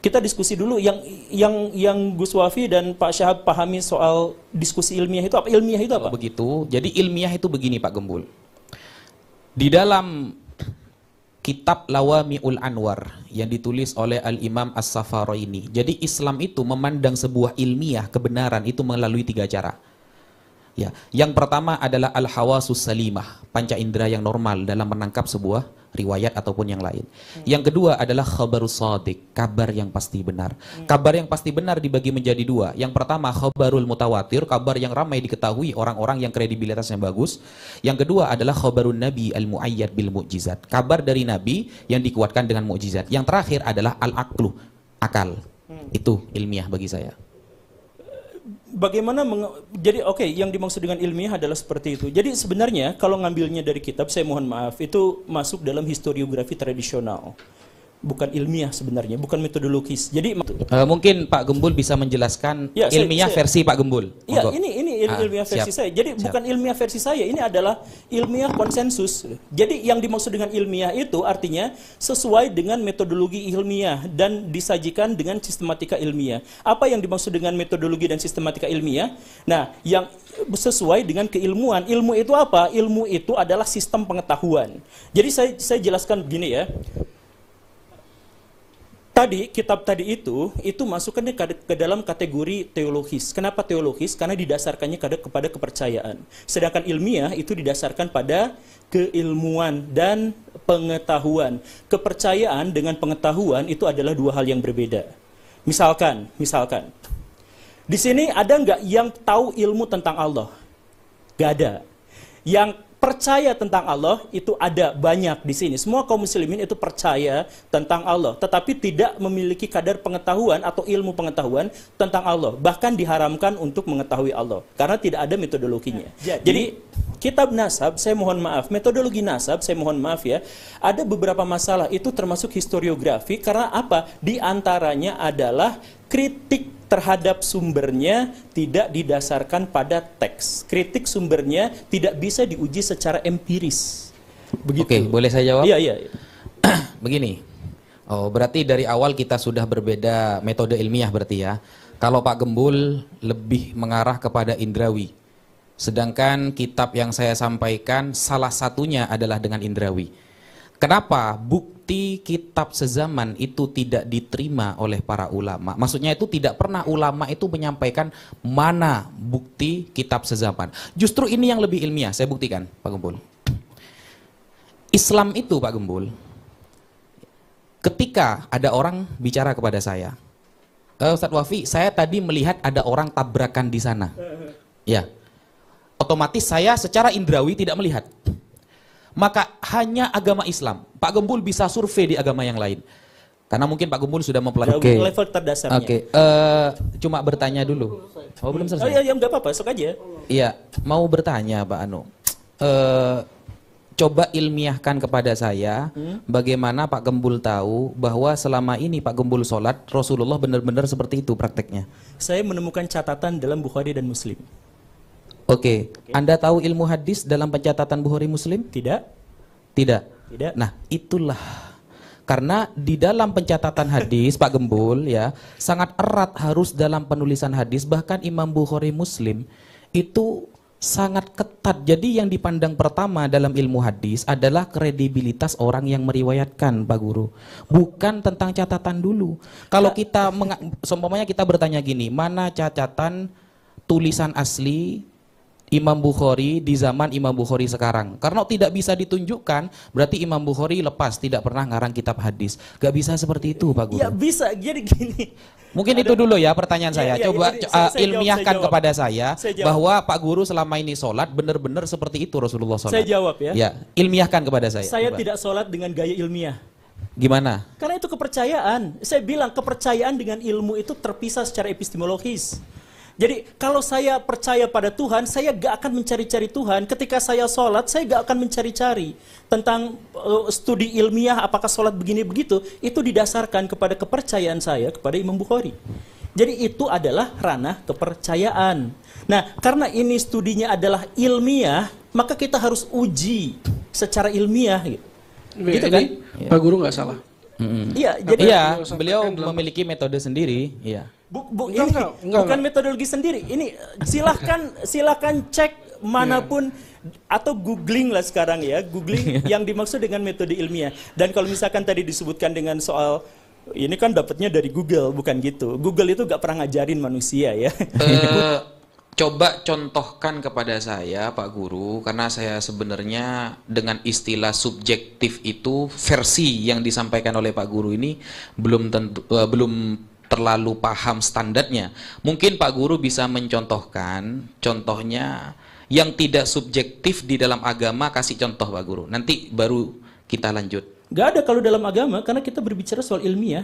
kita diskusi dulu yang Gus Wafi dan Pak Syahab pahami soal diskusi ilmiah itu apa? Ilmiah itu apa? Kalau begitu, jadi ilmiah itu begini Pak Gembul. Di dalam kitab Lawami'ul Anwar yang ditulis oleh Al-Imam As-Saffaraini. Jadi Islam itu memandang sebuah ilmiah kebenaran itu melalui 3 cara. Ya, yang pertama adalah al-hawasus salimah, panca indera yang normal dalam menangkap sebuah riwayat ataupun yang lain. Yang kedua adalah khabarus shadiq, kabar yang pasti benar. Kabar yang pasti benar dibagi menjadi 2. Yang pertama khabarul mutawatir, kabar yang ramai diketahui orang-orang yang kredibilitasnya bagus. Yang kedua adalah khabarun nabi al-muayyad bil mu'jizat, kabar dari nabi yang dikuatkan dengan mukjizat. Yang terakhir adalah al-aqlu, akal. Itu ilmiah bagi saya. Bagaimana jadi oke, yang dimaksud dengan ilmiah adalah seperti itu. Jadi sebenarnya kalau ngambilnya dari kitab, saya mohon maaf, itu masuk dalam historiografi tradisional. Bukan ilmiah sebenarnya, bukan metodologis. Jadi mungkin Pak Gembul bisa menjelaskan ya, ilmiah versi Pak Gembul. Iya, ini ilmiah versi saya. Jadi bukan ilmiah versi saya, ini adalah ilmiah konsensus. Jadi yang dimaksud dengan ilmiah itu artinya sesuai dengan metodologi ilmiah dan disajikan dengan sistematika ilmiah. Apa yang dimaksud dengan metodologi dan sistematika ilmiah? Nah, yang sesuai dengan keilmuan. Ilmu itu apa? Ilmu itu adalah sistem pengetahuan. Jadi saya jelaskan begini ya. Tadi, kitab tadi itu masukkannya ke dalam kategori teologis. Kenapa teologis? Karena didasarkannya kepada kepercayaan. Sedangkan ilmiah itu didasarkan pada keilmuan dan pengetahuan. Kepercayaan dengan pengetahuan itu adalah 2 hal yang berbeda. Misalkan, di sini ada nggak yang tahu ilmu tentang Allah? Nggak ada. Yang percaya tentang Allah itu ada banyak di sini. Semua kaum muslimin itu percaya tentang Allah, tetapi tidak memiliki kadar pengetahuan atau ilmu pengetahuan tentang Allah. Bahkan diharamkan untuk mengetahui Allah karena tidak ada metodologinya. Jadi kitab nasab, saya mohon maaf, metodologi nasab, saya mohon maaf ya, ada beberapa masalah itu termasuk historiografi karena apa? Di antaranya adalah kritik terhadap sumbernya tidak didasarkan pada teks. Kritik sumbernya tidak bisa diuji secara empiris. Begitu. Oke, boleh saya jawab? Iya. Begini. Oh, berarti dari awal kita sudah berbeda metode ilmiah berarti ya. Kalau Pak Gembul lebih mengarah kepada indrawi. Sedangkan kitab yang saya sampaikan salah satunya adalah dengan indrawi. Kenapa bukti kitab sezaman itu tidak diterima oleh para ulama? Maksudnya itu tidak pernah ulama itu menyampaikan mana bukti kitab sezaman. Justru ini yang lebih ilmiah, saya buktikan Pak Gembul. Islam itu Pak Gembul, ketika ada orang bicara kepada saya, Ustadz Wafi, saya tadi melihat ada orang tabrakan di sana. Ya, otomatis saya secara indrawi tidak melihat. Maka hanya agama Islam. Pak Gembul bisa survei di agama yang lain. Karena mungkin Pak Gembul sudah mempelajari level terdasarnya. Oke, cuma bertanya dulu. Oh, belum selesai. Oh iya, enggak apa-apa, sok aja. Iya, mau bertanya Pak Anu. Coba ilmiahkan kepada saya bagaimana Pak Gembul tahu bahwa selama ini Pak Gembul sholat Rasulullah benar-benar seperti itu prakteknya. Saya menemukan catatan dalam Bukhari dan Muslim. Oke. Anda tahu ilmu hadis dalam pencatatan Bukhari Muslim? Tidak. Nah, itulah karena di dalam pencatatan hadis Pak Gembul ya sangat erat harus dalam penulisan hadis, bahkan Imam Bukhari Muslim itu sangat ketat. Jadi yang dipandang pertama dalam ilmu hadis adalah kredibilitas orang yang meriwayatkan Pak Guru, bukan tentang catatan dulu. Kalau kita seumpamanya kita bertanya gini, mana catatan tulisan asli Imam Bukhari di zaman Imam Bukhari sekarang? Karena tidak bisa ditunjukkan, berarti Imam Bukhari lepas, tidak pernah ngarang kitab hadis. Gak bisa seperti itu Pak Guru. Ya bisa, jadi gini. Mungkin itu dulu ya pertanyaan saya. Coba ilmiahkan kepada saya bahwa Pak Guru selama ini sholat benar-benar seperti itu Rasulullah sholat. Saya jawab ya. Ya, ilmiahkan kepada saya. Saya tidak sholat dengan gaya ilmiah. Gimana? Karena itu kepercayaan. Saya bilang kepercayaan dengan ilmu itu terpisah secara epistemologis. Jadi kalau saya percaya pada Tuhan, saya gak akan mencari-cari Tuhan. Ketika saya sholat, saya gak akan mencari-cari tentang studi ilmiah, apakah sholat begini begitu. Itu didasarkan kepada kepercayaan saya kepada Imam Bukhari. Jadi itu adalah ranah kepercayaan. Nah, karena ini studinya adalah ilmiah, maka kita harus uji secara ilmiah. Gitu kan? Pak Guru nggak salah. Iya, jadi Iya, Beliau beliau sampaikan dalam- memiliki metode sendiri. Iya. bukan metodologi sendiri. Ini silahkan cek manapun atau googling lah sekarang ya, googling yang dimaksud dengan metode ilmiah. Dan kalau misalkan tadi disebutkan dengan soal ini kan dapatnya dari Google, bukan gitu. Google itu gak pernah ngajarin manusia ya. Coba contohkan kepada saya, Pak Guru, karena saya sebenarnya dengan istilah subjektif itu versi yang disampaikan oleh Pak Guru ini belum terlalu paham standarnya. Mungkin Pak Guru bisa mencontohkan contohnya yang tidak subjektif di dalam agama, kasih contoh Pak Guru. Nanti baru kita lanjut. Gak ada kalau dalam agama karena kita berbicara soal ilmiah.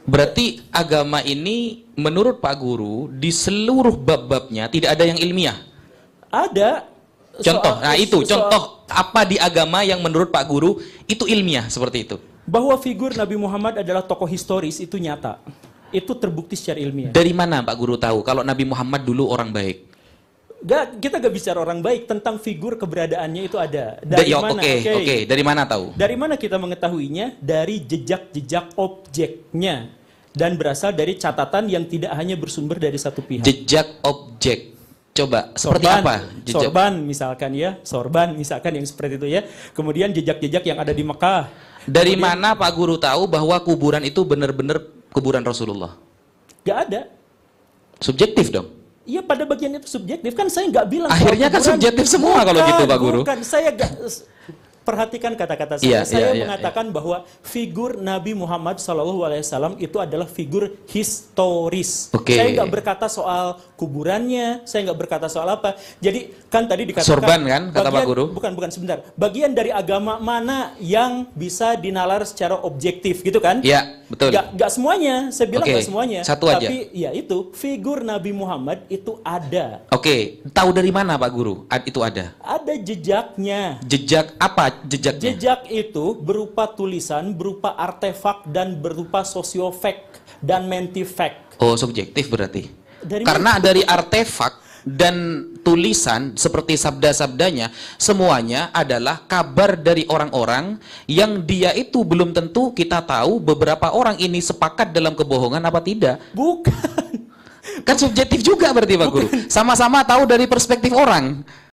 Berarti agama ini menurut Pak Guru di seluruh bab-babnya tidak ada yang ilmiah. Ada Contoh, contoh apa di agama yang menurut Pak Guru itu ilmiah seperti itu? bahwa figur Nabi Muhammad adalah tokoh historis itu nyata. Itu terbukti secara ilmiah. Dari mana Pak Guru tahu kalau Nabi Muhammad dulu orang baik? Kita gak bicara orang baik, tentang figur keberadaannya itu ada. Dari mana? Oke. Dari mana tahu? Dari mana kita mengetahuinya? Dari jejak-jejak objeknya. Dan berasal dari catatan yang tidak hanya bersumber dari satu pihak. Jejak objek. Coba, seperti apa? Sorban misalkan yang seperti itu ya. Kemudian jejak-jejak yang ada di Mekah. Dari mana Pak Guru tahu bahwa kuburan itu benar-benar kuburan Rasulullah? Gak ada. Subjektif dong. Iya, pada bagian itu subjektif kan, saya nggak bilang. Akhirnya kan kuburan. subjektif semua kalau gitu Pak Guru. Bukan, saya gak. Perhatikan kata-kata saya. Saya Iya. mengatakan bahwa figur Nabi Muhammad SAW itu adalah figur historis. Oke. Saya nggak berkata soal kuburannya, saya nggak berkata soal apa. Jadi kan tadi dikatakan Sorban kan, kata Pak Guru? Bukan sebentar. Bagian dari agama mana yang bisa dinalar secara objektif gitu kan? Iya, betul. Gak semuanya. Saya bilang Oke, gak semuanya. satu aja. Tapi ya itu figur Nabi Muhammad itu ada. Oke, tahu dari mana Pak Guru? Itu ada. Ada jejaknya. Jejak apa jejaknya? Jejak itu berupa tulisan, berupa artefak, dan berupa sosiofact dan mentifact. Oh, subjektif berarti. Dari Karena dari artefak dan tulisan seperti sabda-sabdanya semuanya adalah kabar dari orang-orang yang dia itu belum tentu kita tahu beberapa orang ini sepakat dalam kebohongan apa tidak. Bukan. Kan subjektif juga berarti Pak Guru. Sama-sama tahu dari perspektif orang.